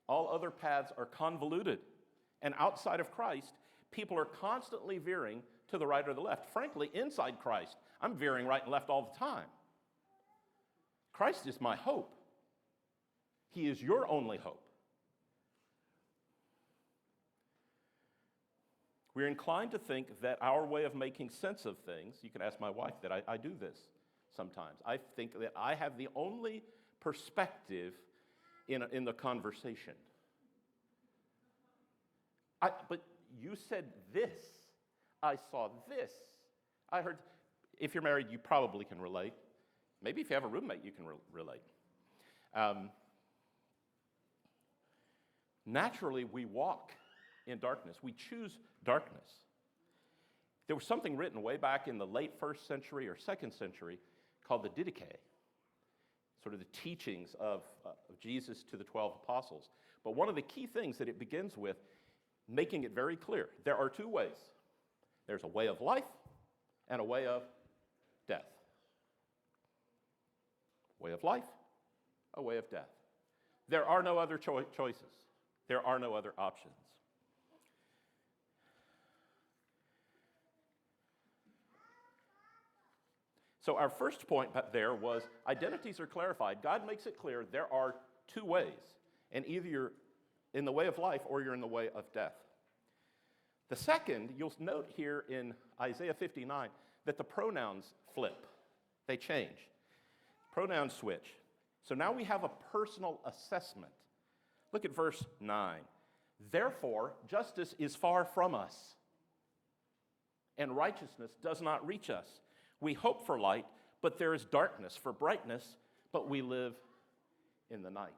All other paths are convoluted. And outside of Christ, people are constantly veering to the right or the left. Frankly, inside Christ, I'm veering right and left all the time. Christ is my hope. He is your only hope. We're inclined to think that our way of making sense of things, you can ask my wife that I do this sometimes. I think that I have the only perspective in the conversation. But you said this. I saw this. I heard. If you're married, you probably can relate. Maybe if you have a roommate, you can relate. Naturally, we walk in darkness. We choose darkness. There was something written way back in the late 1st century or 2nd century called the Didache, sort of the teachings of Jesus to the 12 apostles. But one of the key things that it begins with, making it very clear, there are two ways. There's a way of life and a way of death. Way of life, a way of death. There are no other choices. There are no other options. So our first point there was identities are clarified. God makes it clear there are two ways, and either you're in the way of life or you're in the way of death. The second, you'll note here in Isaiah 59 that the pronouns flip. They change. Pronouns switch. So now we have a personal assessment. Look at verse 9. Therefore, justice is far from us, and righteousness does not reach us. We hope for light, but there is darkness, for brightness, but we live in the night.